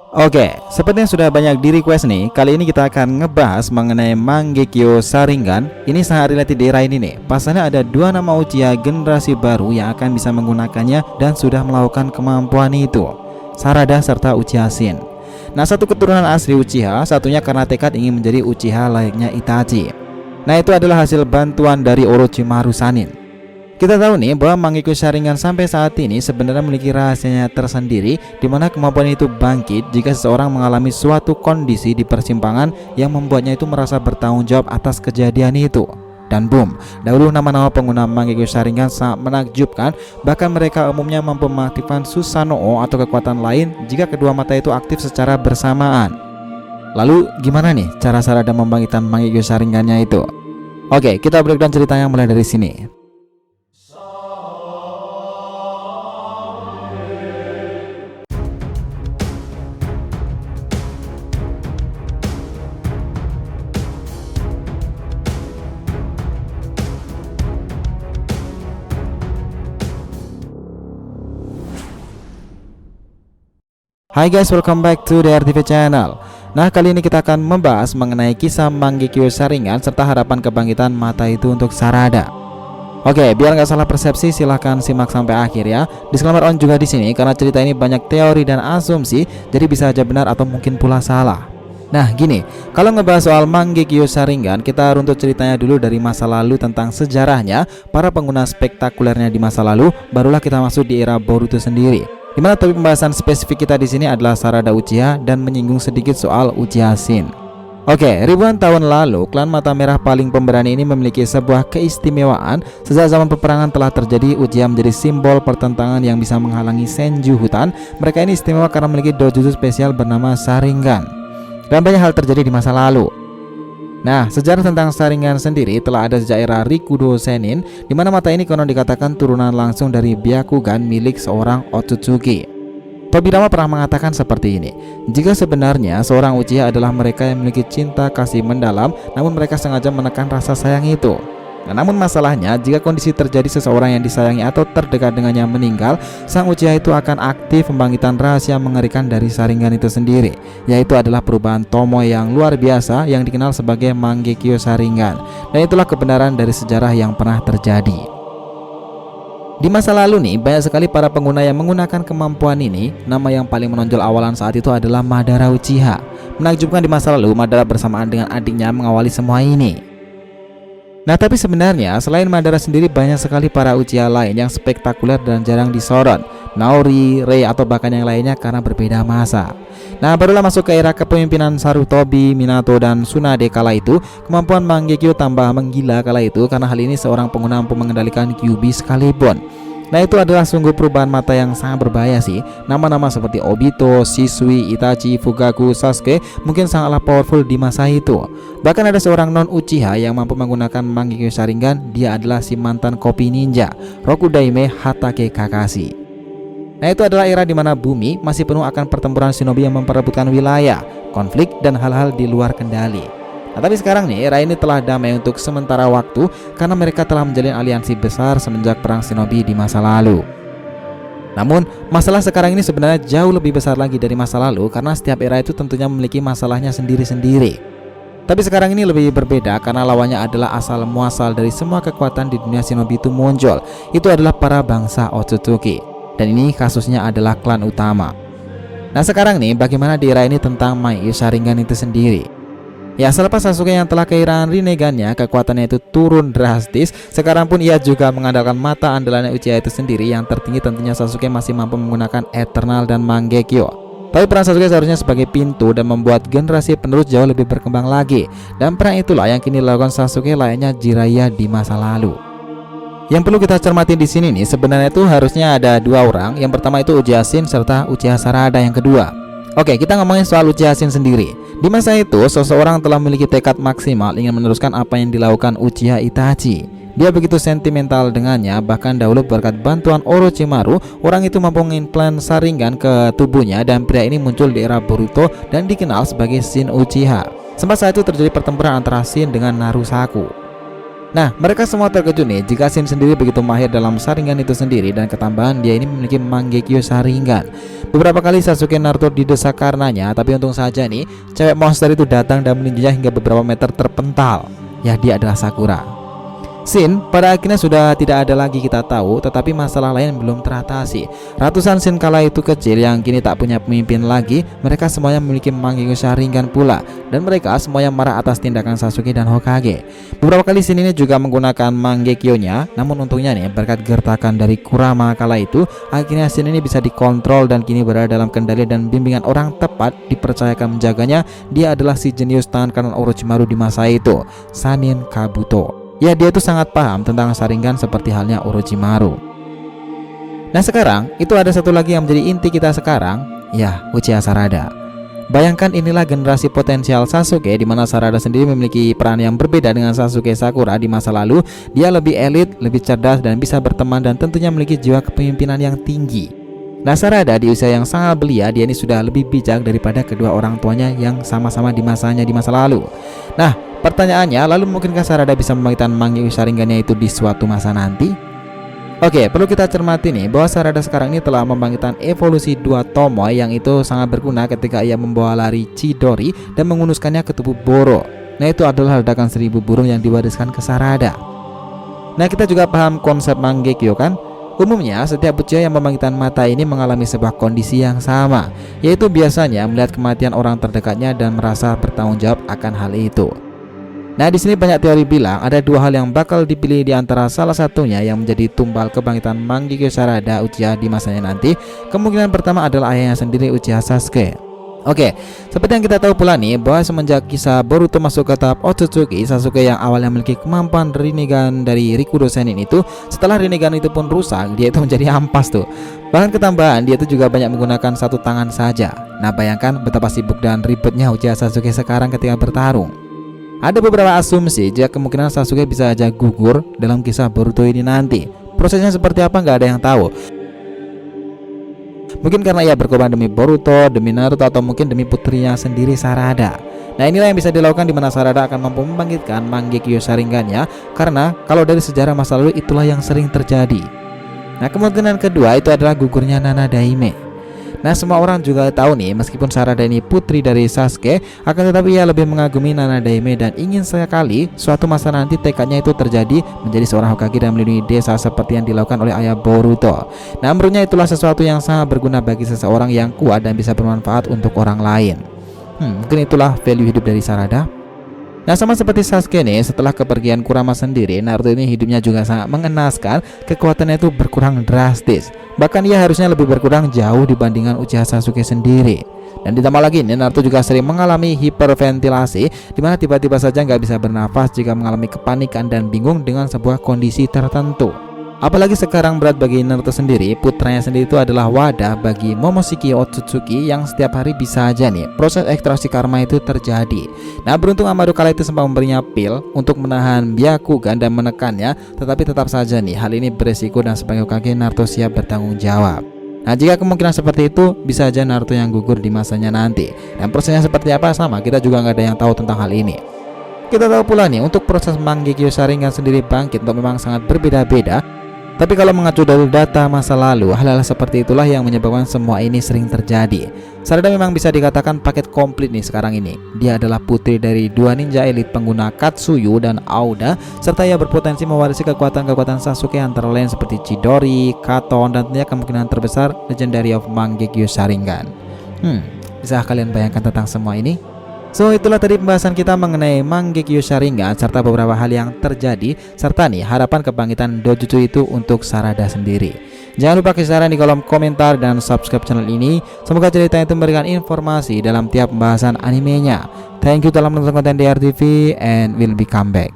Oke, seperti yang sudah banyak di request nih, kali ini kita akan ngebahas mengenai Mangekyou Sharingan. Ini sangat related di era ini nih. Pasalnya ada dua nama Uchiha generasi baru yang akan bisa menggunakannya dan sudah melakukan kemampuan itu, Sarada serta Uchiha Shin. Nah, satu keturunan asli Uchiha, satunya karena tekad ingin menjadi Uchiha layaknya Itachi. Nah, itu adalah hasil bantuan dari Orochimaru Sannin. Kita tahu nih bahwa Mangekyou Sharingan sampai saat ini sebenarnya memiliki rahasianya tersendiri, di mana kemampuan itu bangkit jika seseorang mengalami suatu kondisi di persimpangan yang membuatnya itu merasa bertanggung jawab atas kejadian itu. Dan boom, dahulu nama-nama pengguna Mangekyou Sharingan sangat menakjubkan, bahkan mereka umumnya mampu mengaktifkan Susanoo atau kekuatan lain jika kedua mata itu aktif secara bersamaan. Lalu gimana nih cara Sarada membangkitkan Mangekyou Sharingannya itu? Oke, kita breakdown ceritanya mulai dari sini. Hai guys, welcome back to the RTV channel. Nah, kali ini kita akan membahas mengenai kisah Mangekyou Sharingan serta harapan kebangkitan mata itu untuk Sarada. Oke, biar nggak salah persepsi, silahkan simak sampai akhir ya. Disclaimer on juga di sini karena cerita ini banyak teori dan asumsi, jadi bisa aja benar atau mungkin pula salah. Nah gini, kalau ngebahas soal Mangekyou Sharingan, kita runtut ceritanya dulu dari masa lalu tentang sejarahnya, para pengguna spektakulernya di masa lalu, barulah kita masuk di era Boruto sendiri. Dimana topik pembahasan spesifik kita di sini adalah Sarada Uchiha dan menyinggung sedikit soal Uchiha Shin. Oke, ribuan tahun lalu, klan mata merah paling pemberani ini memiliki sebuah keistimewaan. Sejak zaman peperangan telah terjadi, Uchiha menjadi simbol pertentangan yang bisa menghalangi Senju hutan. Mereka ini istimewa karena memiliki dojutsu spesial bernama Sharingan. Dan banyak hal terjadi di masa lalu. Nah, sejarah tentang Sharingan sendiri telah ada sejak era Rikudo Sennin, di mana mata ini konon dikatakan turunan langsung dari Byakugan milik seorang Otsutsuki. Tobirama pernah mengatakan seperti ini, jika sebenarnya seorang Uchiha adalah mereka yang memiliki cinta kasih mendalam, namun mereka sengaja menekan rasa sayang itu. Nah, namun masalahnya, jika kondisi terjadi seseorang yang disayangi atau terdekat dengannya meninggal, sang Uchiha itu akan aktif pembangkitan rahasia mengerikan dari Sharingan itu sendiri, yaitu adalah perubahan Tomoe yang luar biasa yang dikenal sebagai Mangekyou Sharingan. Dan itulah kebenaran dari sejarah yang pernah terjadi. Di masa lalu nih, banyak sekali para pengguna yang menggunakan kemampuan ini. Nama yang paling menonjol awalan saat itu adalah Madara Uchiha. Menakjubkan di masa lalu, Madara bersamaan dengan adiknya mengawali semua ini. Nah, tapi sebenarnya selain Madara sendiri, banyak sekali para Uchiha lain yang spektakuler dan jarang disorot. Naori, Rei, atau bahkan yang lainnya karena berbeda masa. Nah, barulah masuk ke era kepemimpinan Sarutobi, Minato, dan Tsunade kala itu, kemampuan Mangekyou tambah menggila kala itu karena hal ini seorang pengguna mampu mengendalikan Kyuubi sekalipun. Nah, itu adalah sungguh perubahan mata yang sangat berbahaya sih. Nama-nama seperti Obito, Shisui, Itachi, Fugaku, Sasuke mungkin sangatlah powerful di masa itu. Bahkan ada seorang non Uchiha yang mampu menggunakan Mangekyou Sharingan. Dia adalah si mantan kopi ninja, Rokudaime Hatake Kakashi. Nah, itu adalah era di mana bumi masih penuh akan pertempuran shinobi yang memperebutkan wilayah, konflik, dan hal-hal di luar kendali. Nah, tapi sekarang nih, era ini telah damai untuk sementara waktu karena mereka telah menjalin aliansi besar semenjak perang shinobi di masa lalu. Namun, masalah sekarang ini sebenarnya jauh lebih besar lagi dari masa lalu karena setiap era itu tentunya memiliki masalahnya sendiri-sendiri. Tapi sekarang ini lebih berbeda karena lawannya adalah asal muasal dari semua kekuatan di dunia shinobi itu muncul. Itu adalah para bangsa Otsutsuki. Dan ini kasusnya adalah klan utama. Nah, sekarang nih, bagaimana di era ini tentang Mangekyou Sharingan itu sendiri? Ya, selepas Sasuke yang telah kehilangan Rinnegan-nya, kekuatannya itu turun drastis. Sekarang pun ia juga mengandalkan mata andalannya Uchiha itu sendiri. Yang tertinggi tentunya Sasuke masih mampu menggunakan Eternal dan Mangekyou. Tapi peran Sasuke seharusnya sebagai pintu dan membuat generasi penerus jauh lebih berkembang lagi. Dan peran itulah yang kini dilakukan Sasuke layaknya Jiraiya di masa lalu. Yang perlu kita cermati di sini nih, sebenarnya itu harusnya ada dua orang. Yang pertama itu Uchiha Shin serta Uchiha Sarada yang kedua. Oke, kita ngomongin soal Uchiha Shin sendiri. Di masa itu, seseorang telah memiliki tekad maksimal ingin meneruskan apa yang dilakukan Uchiha Itachi. Dia begitu sentimental dengannya, bahkan dahulu berkat bantuan Orochimaru, orang itu mampu mengimplan Sharingan ke tubuhnya dan pria ini muncul di era Boruto dan dikenal sebagai Shin Uchiha. Sempat saat itu terjadi pertempuran antara Shin dengan Narusaku. Nah, mereka semua terkejut nih jika Shin sendiri begitu mahir dalam Sharingan itu sendiri, dan ketambahan dia ini memiliki Mangekyou Sharingan. Beberapa kali Sasuke Naruto didesak karenanya, tapi untung saja nih cewek monster itu datang dan meningginya hingga beberapa meter terpental. Ya, dia adalah Sakura. Shin pada akhirnya sudah tidak ada lagi kita tahu, tetapi masalah lain belum teratasi. Ratusan Shin kala itu kecil yang kini tak punya pemimpin lagi, mereka semuanya memiliki Mangekyou Sharingan pula, dan mereka semuanya marah atas tindakan Sasuke dan Hokage. Beberapa kali Shin ini juga menggunakan Mangekyou-nya, namun untungnya nih berkat gertakan dari Kurama kala itu, akhirnya Shin ini bisa dikontrol dan kini berada dalam kendali dan bimbingan orang tepat, dipercayakan menjaganya. Dia adalah si jenius tangan kanan Orochimaru di masa itu, Sannin Kabuto. Ya, dia tuh sangat paham tentang Sharingan seperti halnya Orochimaru. Nah, sekarang itu ada satu lagi yang menjadi inti kita sekarang, ya, Uchiha Sarada. Bayangkan inilah generasi potensial Sasuke, di mana Sarada sendiri memiliki peran yang berbeda dengan Sasuke Sakura di masa lalu. Dia lebih elit, lebih cerdas, dan bisa berteman, dan tentunya memiliki jiwa kepemimpinan yang tinggi. Nah, Sarada di usia yang sangat belia, dia ini sudah lebih bijak daripada kedua orang tuanya yang sama-sama di masanya di masa lalu. Nah, pertanyaannya, lalu mungkinkah Sarada bisa membangkitkan Mangekyou Sharingannya itu di suatu masa nanti? Oke, perlu kita cermati nih bahwa Sarada sekarang ini telah membangkitkan evolusi dua Tomoe yang itu sangat berguna ketika ia membawa lari Chidori dan mengunuskannya ke tubuh Boro. Nah, itu adalah ledakan 1000 burung yang diwariskan ke Sarada. Nah, kita juga paham konsep Mangekyou kan? Umumnya setiap Uchiha yang membangkitkan mata ini mengalami sebuah kondisi yang sama, yaitu biasanya melihat kematian orang terdekatnya dan merasa bertanggung jawab akan hal itu. Nah, di sini banyak teori bilang ada dua hal yang bakal dipilih di antara salah satunya yang menjadi tumbal kebangkitan Mangekyou Sarada Uchiha di masanya nanti. Kemungkinan pertama adalah ayahnya sendiri, Uchiha Sasuke. Oke, seperti yang kita tahu pula nih bahwa semenjak kisah Boruto masuk ke tahap Otsutsuki, Sasuke yang awalnya memiliki kemampuan Rinnegan dari Rikudo Sennin itu, setelah Rinnegan itu pun rusak, dia itu menjadi ampas tuh. Bahkan ketambahan dia itu juga banyak menggunakan satu tangan saja. Nah, bayangkan betapa sibuk dan ribetnya Uchiha Sasuke sekarang ketika bertarung. Ada beberapa asumsi jika kemungkinan Sasuke bisa aja gugur dalam kisah Boruto ini nanti. Prosesnya seperti apa nggak ada yang tahu. Mungkin karena ia berkorban demi Boruto, demi Naruto, atau mungkin demi putrinya sendiri, Sarada. Nah, inilah yang bisa dilakukan di mana Sarada akan mampu membangkitkan Mangekyou Sharingannya, karena kalau dari sejarah masa lalu itulah yang sering terjadi. Nah, kemungkinan kedua itu adalah gugurnya Nana Daime. Nah, semua orang juga tahu nih, meskipun Sarada ini putri dari Sasuke, akan tetapi ia lebih mengagumi Nana Daime dan ingin sekali suatu masa nanti tekadnya itu terjadi menjadi seorang Hokage dan melindungi desa seperti yang dilakukan oleh ayah Boruto. Nah, menurutnya itulah sesuatu yang sangat berguna bagi seseorang yang kuat dan bisa bermanfaat untuk orang lain. Mungkin itulah value hidup dari Sarada. Nah, sama seperti Sasuke nih, setelah kepergian Kurama sendiri, Naruto ini hidupnya juga sangat mengenaskan. Kekuatannya itu berkurang drastis. Bahkan ia harusnya lebih berkurang jauh dibandingkan Uchiha Sasuke sendiri. Dan ditambah lagi nih, Naruto juga sering mengalami hiperventilasi, dimana tiba-tiba saja nggak bisa bernafas jika mengalami kepanikan dan bingung dengan sebuah kondisi tertentu. Apalagi sekarang berat bagi Naruto sendiri, putranya sendiri itu adalah wadah bagi Momoshiki Otsutsuki yang setiap hari bisa aja nih proses ekstraksi karma itu terjadi. Nah, beruntung Amado kala itu sempat memberinya pil untuk menahan Byakugan dan menekannya, tetapi tetap saja nih hal ini beresiko dan sebagai Hokage Naruto siap bertanggung jawab. Nah, jika kemungkinan seperti itu, bisa aja Naruto yang gugur di masanya nanti. Dan prosesnya seperti apa sama, kita juga nggak ada yang tahu tentang hal ini. Kita tahu pula nih, untuk proses Mangekyou Sharingan sendiri bangkit itu memang sangat berbeda-beda. Tapi kalau mengacu dari data masa lalu, hal-hal seperti itulah yang menyebabkan semua ini sering terjadi. Sarada memang bisa dikatakan paket komplit nih sekarang ini. Dia adalah putri dari dua ninja elit pengguna Katsuyu dan Auda, serta ia berpotensi mewarisi kekuatan-kekuatan Sasuke antara lain seperti Chidori, Katon, dan tentunya kemungkinan terbesar Legendary of Mangekyou Sharingan. Bisa kalian bayangkan tentang semua ini? So, itulah tadi pembahasan kita mengenai Mangekyou Sharingan serta beberapa hal yang terjadi, serta nih harapan kebangkitan Dojutsu itu untuk Sarada sendiri. Jangan lupa kasih saran di kolom komentar dan subscribe channel ini. Semoga cerita itu memberikan informasi dalam tiap pembahasan animenya. Thank you telah menonton konten DR TV and will be come back.